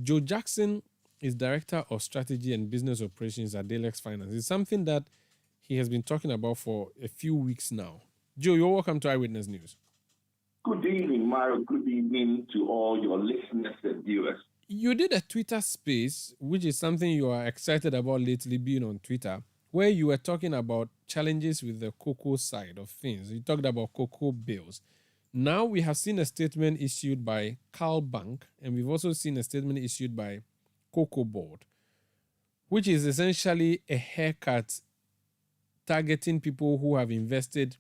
Joe Jackson is Director of Strategy and Business Operations at Dalex Finance. It's something that he has been talking about for a few weeks now. Joe, you're welcome to Eyewitness News. Good evening, Mario. Good evening to all your listeners and viewers. You did a Twitter space, which is something you are excited about lately, being on Twitter, where you were talking about challenges with the cocoa side of things. You talked about cocoa bills. Now we have seen a statement issued by Carl Bank, and we've also seen a statement issued by COCOBOD, which is essentially a haircut targeting people who have invested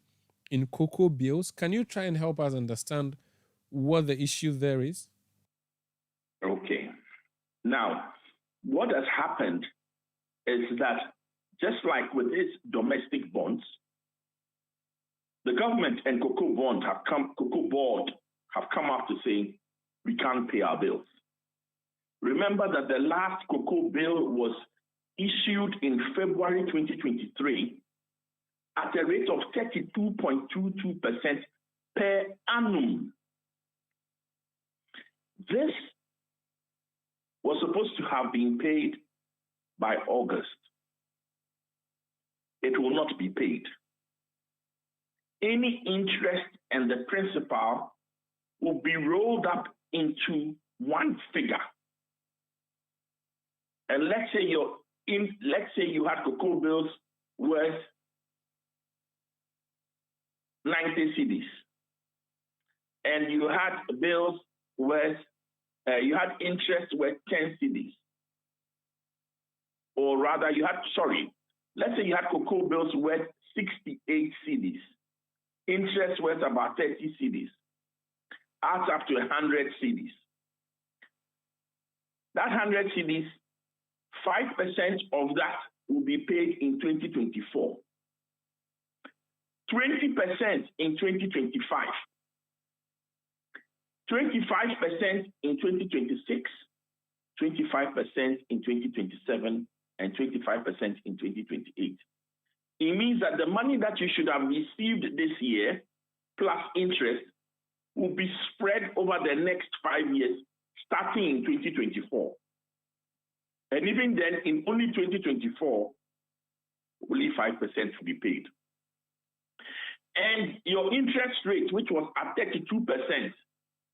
in cocoa bills. Can you try and help us understand what the issue there is? Okay. Now, what has happened is that just like with these domestic bonds, the government and COCOBOD have come out to say we can't pay our bills. Remember that the last cocoa bill was issued in February 2023 at a rate of 32.22% per annum. This was supposed to have been paid by August. It will not be paid. Any interest and the principal will be rolled up into one figure. And let's say you had cocoa bills worth 90 cedis, and you had bills worth you had interest worth 10 cedis, or rather let's say you had cocoa bills worth 68 cedis, interest worth about 30 cedis, adds up to 100 cedis. That 100 cedis, 5% of that will be paid in 2024, 20% in 2025, 25% in 2026, 25% in 2027, and 25% in 2028. It means that the money that you should have received this year, plus interest, will be spread over the next 5 years, starting in 2024. And even then, in only 2024, only 5% will be paid. And your interest rate, which was at 32%,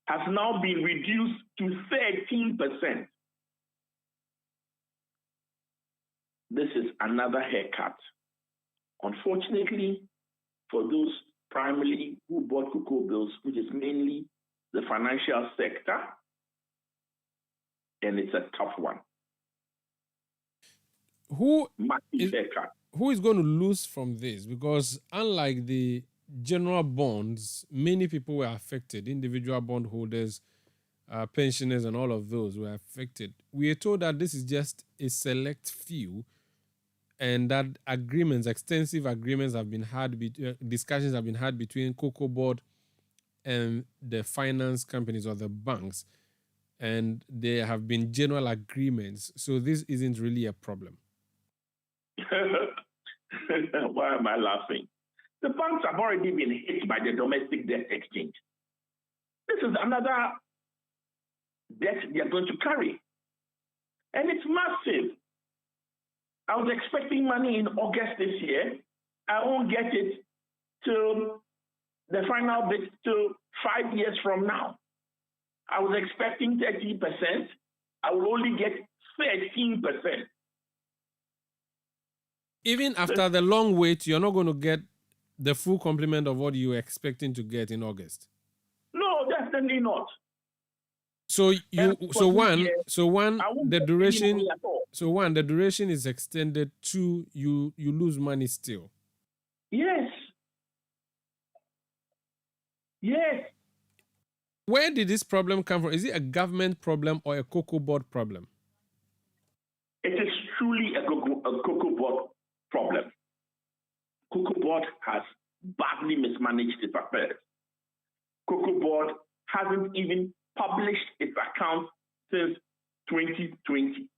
has now been reduced to 13%. This is another haircut. Unfortunately, for those primarily who bought cocoa bills, which is mainly the financial sector, and it's a tough one. Who is going to lose from this? Because unlike the general bonds, many people were affected. Individual bondholders, pensioners, and all of those were affected. We are told that this is just a select few, and that extensive agreements have been had, discussions have been had between COCOBOD and the finance companies or the banks, and there have been general agreements. So this isn't really a problem. Why am I laughing? The banks have already been hit by the domestic debt exchange. This is another debt they are going to carry. And it's massive. I was expecting money in August this year. I won't get it till the final bit till 5 years from now. I was expecting 30%. I will only get 13%. Even after the long wait, you're not going to get the full complement of what you were expecting to get in August. No, definitely not. The duration is extended to you lose money still. Yes. Where did this problem come from? Is it a government problem or a COCOBOD problem? It is truly a COCOBOD problem. COCOBOD has badly mismanaged its affairs. COCOBOD hasn't even published its account since 2020.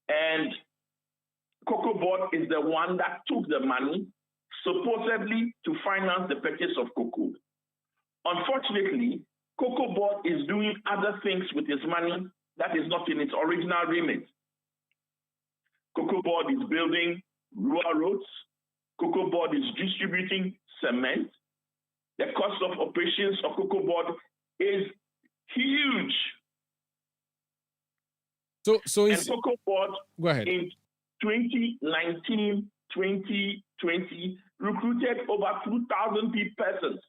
And COCOBOD is the one that took the money supposedly to finance the purchase of cocoa. Unfortunately, COCOBOD is doing other things with its money that is not in its original remit. COCOBOD is building rural roads. COCOBOD is distributing cement. The cost of operations of COCOBOD is huge. So and COCOBOD go ahead. In 2019, 2020 recruited over 2,000 persons,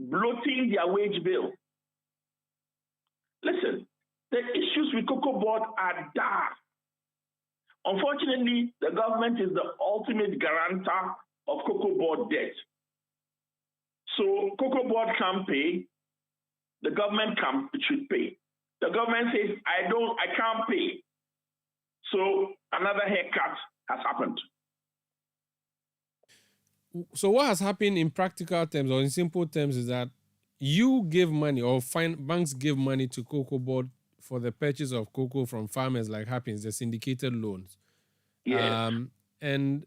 bloating their wage bill. Listen, the issues with COCOBOD are dire. Unfortunately, the government is the ultimate guarantor of COCOBOD debt. So COCOBOD can't pay, the government should pay. The government says, I can't pay. So another haircut has happened. So what has happened in practical terms or in simple terms is that you give money or banks give money to COCOBOD for the purchase of cocoa from farmers like Happens, the syndicated loans. Yes. And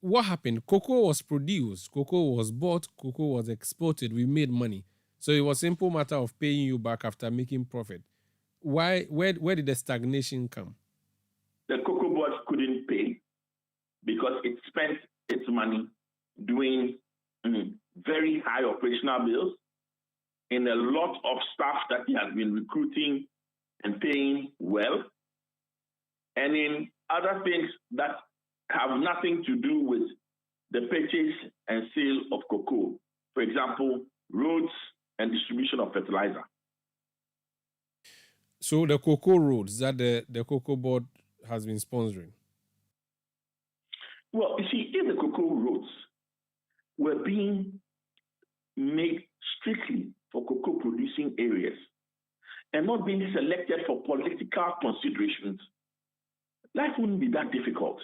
what happened? Cocoa was produced, cocoa was bought, cocoa was exported, we made money. So it was a simple matter of paying you back after making profit. Where did the stagnation come? The COCOBOD couldn't pay because it spent its money doing very high operational bills in a lot of staff that he has been recruiting and paying well, and in other things that have nothing to do with the purchase and sale of cocoa. For example, roads and distribution of fertilizer. So the cocoa roads that the COCOBOD has been sponsoring? Well, you see, if the cocoa roads were being made strictly for cocoa producing areas and not being selected for political considerations, life wouldn't be that difficult.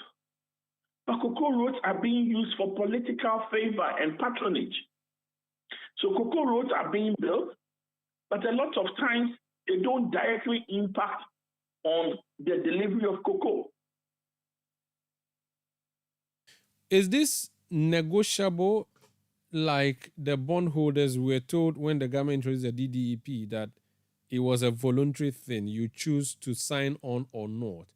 But cocoa roads are being used for political favor and patronage. So cocoa roads are being built, but a lot of times they don't directly impact on the delivery of cocoa. Is this negotiable like the bondholders were told when the government introduced the DDEP that it was a voluntary thing, you choose to sign on or not?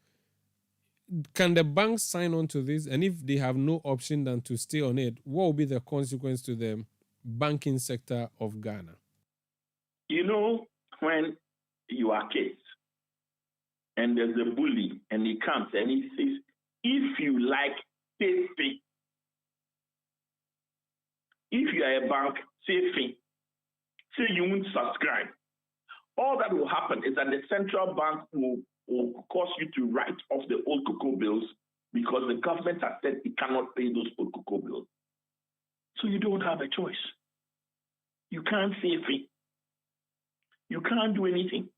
Can the banks sign on to this? And if they have no option than to stay on it, what will be the consequence to the banking sector of Ghana? You know, when you are kids and there's a bully and he comes and he says, if you like, say fee. If you are a bank, say fee. Say you won't subscribe. All that will happen is that the central bank will cause you to write off the old cocoa bills because the government has said it cannot pay those old cocoa bills. So you don't have a choice. You can't say fee. You can't do anything.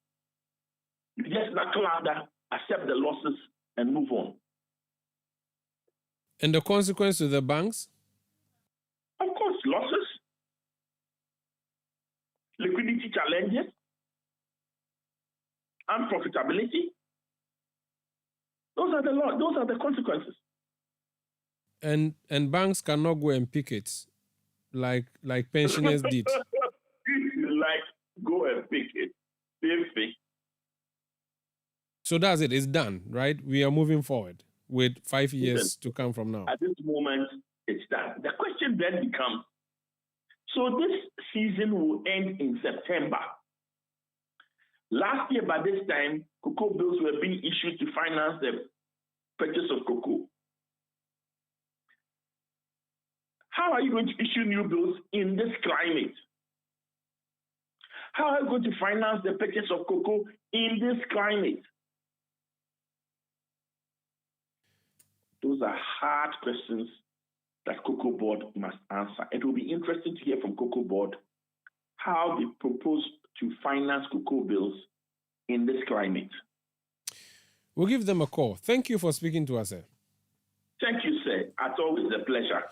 You just knuckle under, accept the losses, and move on. And the consequence to the banks? Of course, losses, liquidity challenges, unprofitability. Those are the consequences. And banks cannot go and pick it like pensioners did. If you like, go and pick it. Pay. So that's it. It's done, right? We are moving forward with 5 years to come from now. At this moment, it's done. The question then becomes, so this season will end in September. Last year, by this time, cocoa bills were being issued to finance the purchase of cocoa. How are you going to issue new bills in this climate? How are you going to finance the purchase of cocoa in this climate? Those are hard questions that COCOBOD must answer. It will be interesting to hear from COCOBOD how they propose to finance cocoa bills in this climate. We'll give them a call. Thank you for speaking to us, sir. Thank you, sir. It's always a pleasure.